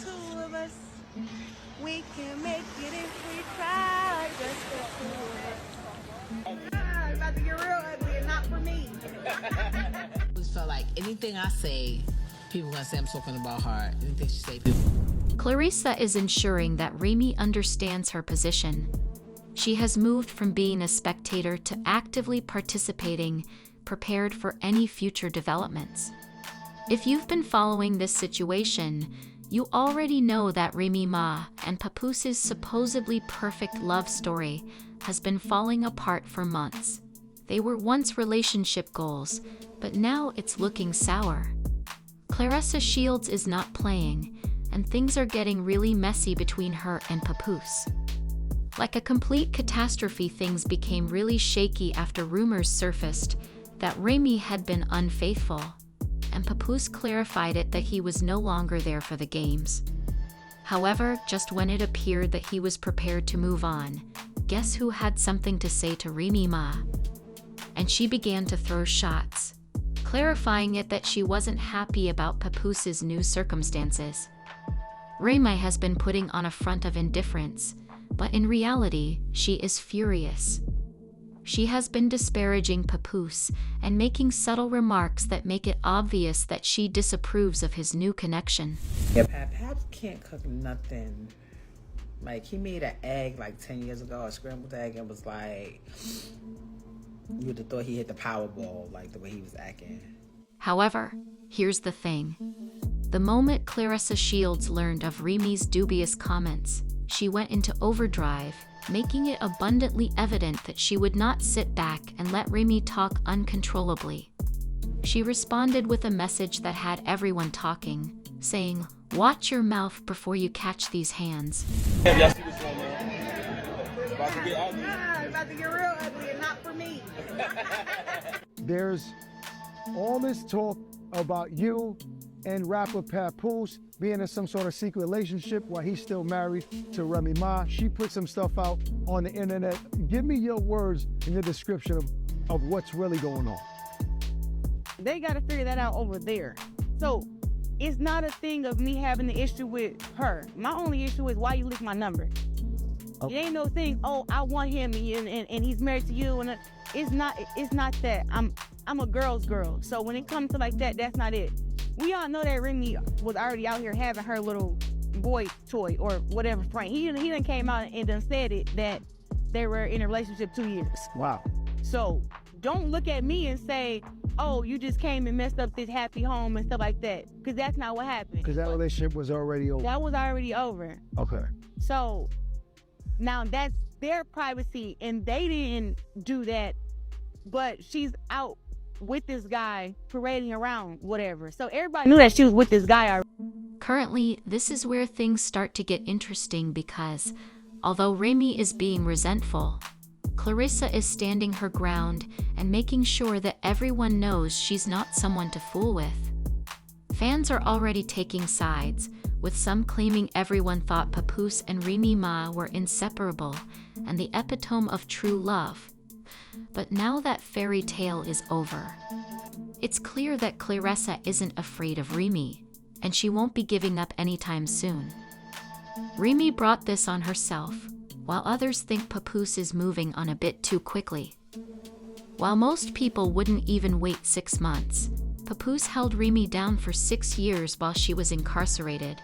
two of us. We can make it if we try. Just the two of us. It's about to get real ugly and not for me. I just felt like anything I say, people gonna say I'm talking about her. Anything she say, people. Claressa is ensuring that Remy understands her position. She has moved from being a spectator to actively participating, prepared for any future developments. If you've been following this situation, you already know that Remy Ma and Papoose's supposedly perfect love story has been falling apart for months. They were once relationship goals, but now it's looking sour. Claressa Shields is not playing, and things are getting really messy between her and Papoose. Like a complete catastrophe, things became really shaky after rumors surfaced that Remy had been unfaithful, and Papoose clarified it that he was no longer there for the games. However, just when it appeared that he was prepared to move on, guess who had something to say to Remy Ma? And she began to throw shots, clarifying it that she wasn't happy about Papoose's new circumstances. Remy has been putting on a front of indifference, but in reality, she is furious. She has been disparaging Papoose and making subtle remarks that make it obvious that she disapproves of his new connection. Yeah, Papoose can't cook nothing. Like, he made an egg like 10 years ago, a scrambled egg, and was like, you would have thought he hit the Powerball, like the way he was acting. However, here's the thing. The moment Claressa Shields learned of Remy's dubious comments, she went into overdrive, making it abundantly evident that she would not sit back and let Remy talk uncontrollably. She responded with a message that had everyone talking, saying, "Watch your mouth before you catch these hands." It's about to get real ugly and not for me. There's all this talk about you and rapper Papoose being in some sort of secret relationship while he's still married to Remy Ma. She put some stuff out on the internet. Give me your words and your description of what's really going on. They got to figure that out over there. So it's not a thing of me having the issue with her. My only issue is why you leaked my number. Okay. It ain't no thing, oh, I want him and he's married to you. And it's not that. I'm a girl's girl. So when it comes to like that, that's not it. We all know that Remy was already out here having her little boy toy or whatever prank. He done came out and done said it that they were in a relationship 2 years. Wow. So don't look at me and say, oh, you just came and messed up this happy home and stuff like that. Because that's not what happened. Because that relationship was already over. That was already over. Okay. So now that's their privacy and they didn't do that. But she's out with this guy parading around, whatever. So everybody knew that she was with this guy already. Currently, this is where things start to get interesting because, although Remy is being resentful, Claressa is standing her ground and making sure that everyone knows she's not someone to fool with. Fans are already taking sides, with some claiming everyone thought Papoose and Remy Ma were inseparable and the epitome of true love. But now that fairy tale is over, it's clear that Claressa isn't afraid of Remy, and she won't be giving up anytime soon. Remy brought this on herself, while others think Papoose is moving on a bit too quickly. While most people wouldn't even wait 6 months, Papoose held Remy down for 6 years while she was incarcerated.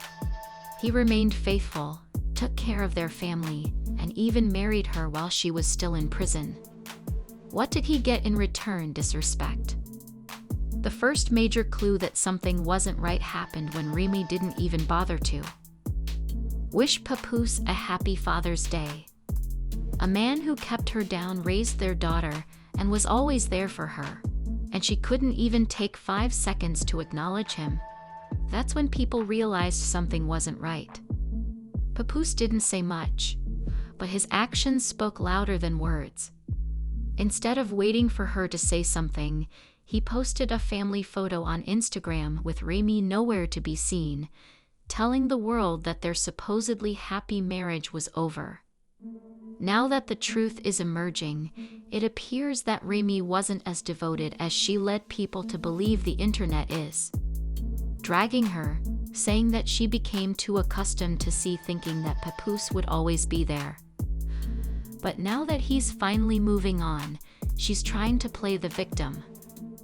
He remained faithful, took care of their family, and even married her while she was still in prison. What did he get in return? Disrespect. The first major clue that something wasn't right happened when Remy didn't even bother to wish Papoose a happy Father's Day. A man who kept her down, raised their daughter, and was always there for her, and she couldn't even take 5 seconds to acknowledge him. That's when people realized something wasn't right. Papoose didn't say much, but his actions spoke louder than words. Instead of waiting for her to say something, he posted a family photo on Instagram with Remy nowhere to be seen, telling the world that their supposedly happy marriage was over. Now that the truth is emerging, it appears that Remy wasn't as devoted as she led people to believe the internet is. Dragging her, saying that she became too accustomed to thinking that Papoose would always be there. But now that he's finally moving on, she's trying to play the victim.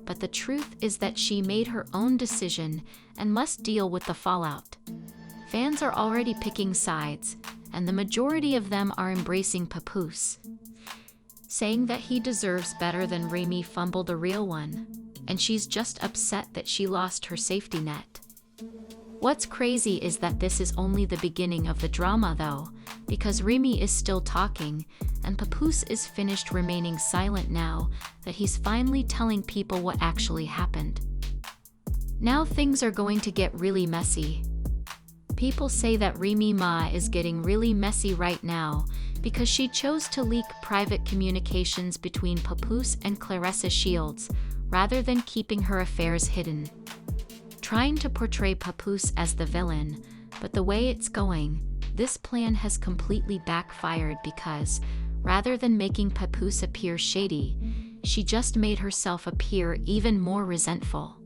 But the truth is that she made her own decision and must deal with the fallout. Fans are already picking sides, and the majority of them are embracing Papoose, saying that he deserves better than Remy fumbled a real one, and she's just upset that she lost her safety net. What's crazy is that this is only the beginning of the drama though, because Remy is still talking, and Papoose is finished remaining silent now that he's finally telling people what actually happened. Now things are going to get really messy. People say that Remy Ma is getting really messy right now because she chose to leak private communications between Papoose and Claressa Shields rather than keeping her affairs hidden, trying to portray Papoose as the villain. But the way it's going, this plan has completely backfired because, rather than making Papoose appear shady, she just made herself appear even more resentful.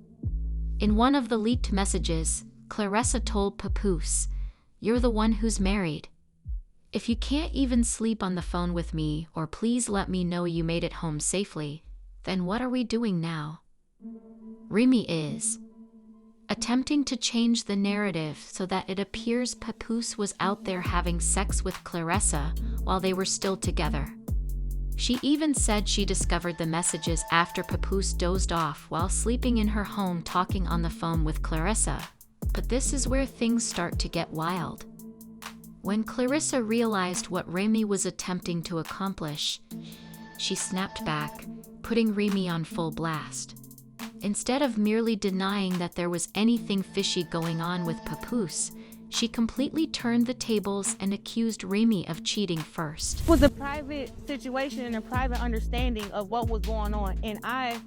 In one of the leaked messages, Claressa told Papoose, "You're the one who's married. If you can't even sleep on the phone with me, or please let me know you made it home safely, then what are we doing now?" Remy is attempting to change the narrative so that it appears Papoose was out there having sex with Claressa while they were still together. She even said she discovered the messages after Papoose dozed off while sleeping in her home talking on the phone with Claressa. But this is where things start to get wild. When Claressa realized what Remy was attempting to accomplish, she snapped back, putting Remy on full blast. Instead of merely denying that there was anything fishy going on with Papoose, she completely turned the tables and accused Remy of cheating first. It was a private situation and a private understanding of what was going on, and I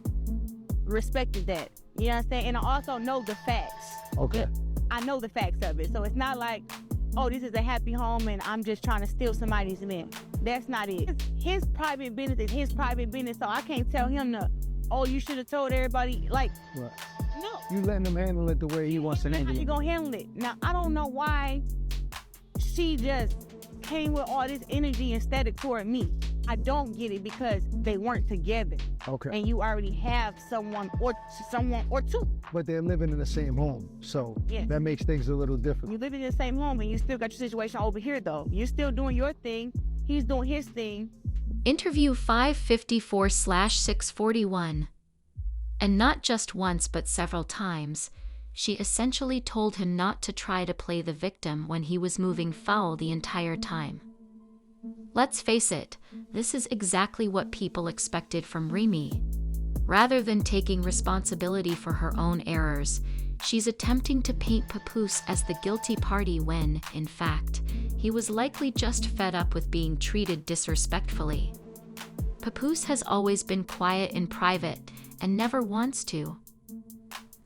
respected that. You know what I'm saying? And I also know the facts. Okay. I know the facts of it. So it's not like, oh, this is a happy home and I'm just trying to steal somebody's man. That's not it. His private business is his private business, so I can't tell him to, oh, you should have told everybody. Like, Right. no. You letting him handle it the way he wants to How handle you it. gonna handle it? Now, I don't know why she just came with all this energy and static toward me. I don't get it because they weren't together. Okay. And you already have someone or two. But they're living in the same home, so Yeah. that makes things a little different. You live in the same home and you still got your situation over here though. You're still doing your thing. He's doing his thing. Interview 554/641. And not just once but several times, she essentially told him not to try to play the victim when he was moving foul the entire time. Let's face it, this is exactly what people expected from Remy. Rather than taking responsibility for her own errors, she's attempting to paint Papoose as the guilty party when, in fact, he was likely just fed up with being treated disrespectfully. Papoose has always been quiet in private and never wants to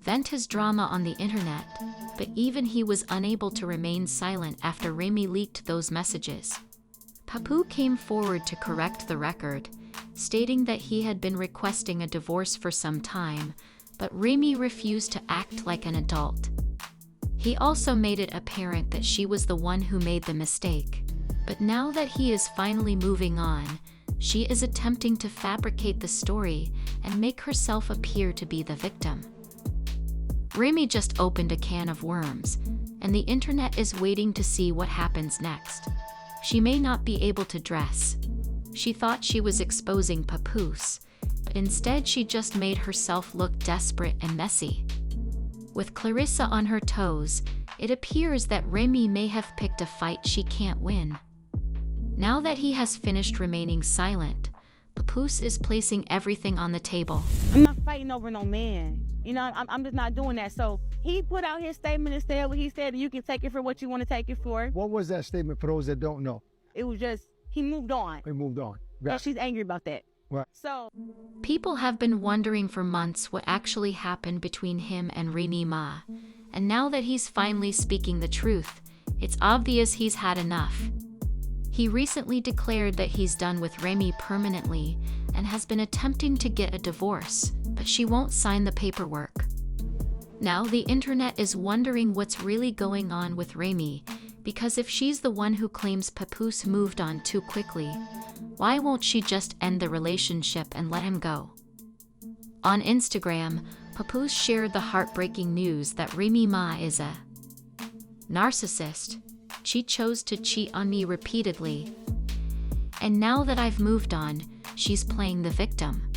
vent his drama on the internet, but even he was unable to remain silent after Remy leaked those messages. Papoose came forward to correct the record, stating that he had been requesting a divorce for some time, but Remy refused to act like an adult. He also made it apparent that she was the one who made the mistake. But now that he is finally moving on, she is attempting to fabricate the story and make herself appear to be the victim. Remy just opened a can of worms, and the internet is waiting to see what happens next. She may not be able to dress. She thought she was exposing Papoose, but instead she just made herself look desperate and messy. With Claressa on her toes, it appears that Remy may have picked a fight she can't win. Now that he has finished remaining silent, Papoose is placing everything on the table. I'm not fighting over no man. You know, I'm just not doing that. So he put out his statement and said what he said, and you can take it for what you want to take it for. What was that statement for those that don't know? It was just, he moved on. We moved on. And Right. she's angry about that. Right. So People have been wondering for months what actually happened between him and Remy Ma, and now that he's finally speaking the truth, it's obvious he's had enough. He recently declared that he's done with Remy permanently and has been attempting to get a divorce, but she won't sign the paperwork. Now the internet is wondering what's really going on with Remy, because if she's the one who claims Papoose moved on too quickly, why won't she just end the relationship and let him go? On Instagram, Papoose shared the heartbreaking news that Remy Ma is a narcissist. She chose to cheat on me repeatedly. And now that I've moved on, she's playing the victim.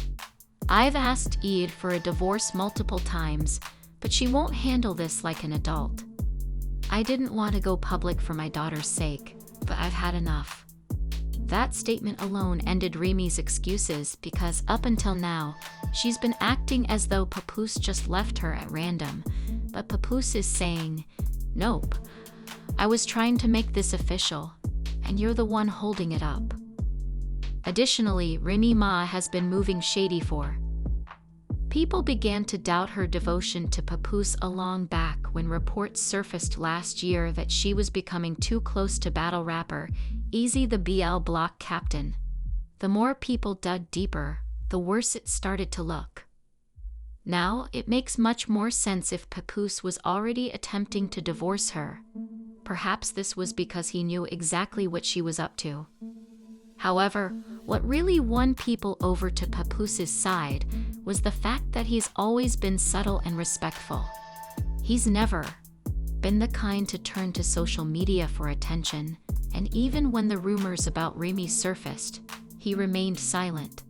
I've asked Eid for a divorce multiple times, but she won't handle this like an adult. I didn't want to go public for my daughter's sake, but I've had enough. That statement alone ended Remy's excuses because up until now, she's been acting as though Papoose just left her at random. But Papoose is saying, "Nope, I was trying to make this official, and you're the one holding it up." Additionally, Remy Ma has been moving shady for. People began to doubt her devotion to Papoose along back when reports surfaced last year that she was becoming too close to battle rapper Easy the BL Block captain. The more people dug deeper, the worse it started to look. Now, it makes much more sense if Papoose was already attempting to divorce her. Perhaps this was because he knew exactly what she was up to. However, what really won people over to Papoose's side was the fact that he's always been subtle and respectful. He's never been the kind to turn to social media for attention, and even when the rumors about Remy surfaced, he remained silent.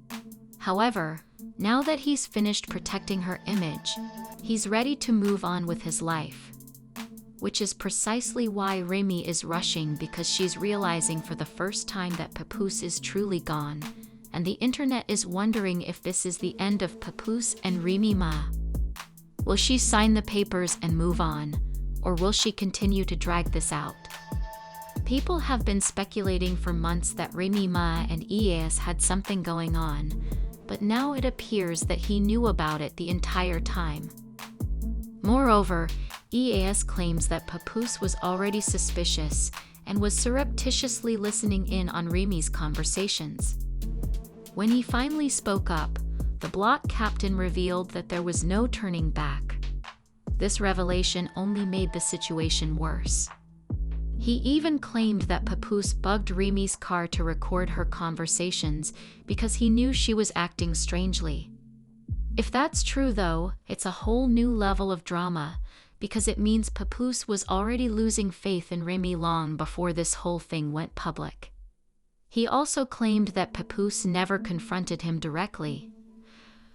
However, now that he's finished protecting her image, he's ready to move on with his life. Which is precisely why Remy is rushing, because she's realizing for the first time that Papoose is truly gone, and the internet is wondering if this is the end of Papoose and Remy Ma. Will she sign the papers and move on, or will she continue to drag this out? People have been speculating for months that Remy Ma and EAS had something going on, but now it appears that he knew about it the entire time. Moreover, EAS claims that Papoose was already suspicious and was surreptitiously listening in on Remy's conversations. When he finally spoke up, the block captain revealed that there was no turning back. This revelation only made the situation worse. He even claimed that Papoose bugged Remy's car to record her conversations because he knew she was acting strangely. If that's true though, it's a whole new level of drama, because it means Papoose was already losing faith in Remy long before this whole thing went public. He also claimed that Papoose never confronted him directly,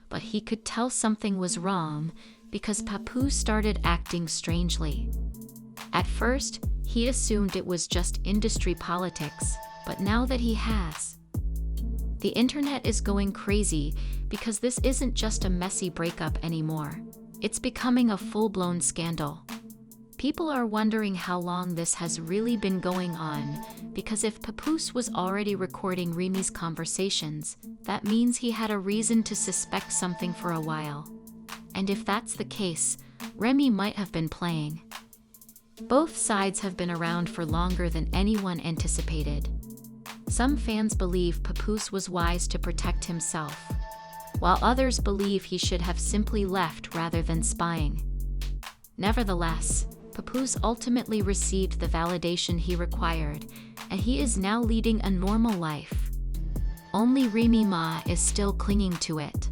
but he could tell something was wrong because Papoose started acting strangely. At first, he assumed it was just industry politics, but now that he has, the internet is going crazy because this isn't just a messy breakup anymore. It's becoming a full-blown scandal. People are wondering how long this has really been going on, because if Papoose was already recording Remy's conversations, that means he had a reason to suspect something for a while. And if that's the case, Remy might have been playing. Both sides have been around for longer than anyone anticipated. Some fans believe Papoose was wise to protect himself, while others believe he should have simply left rather than spying. Nevertheless, Papoose ultimately received the validation he required, and he is now leading a normal life. Only Remy Ma is still clinging to it.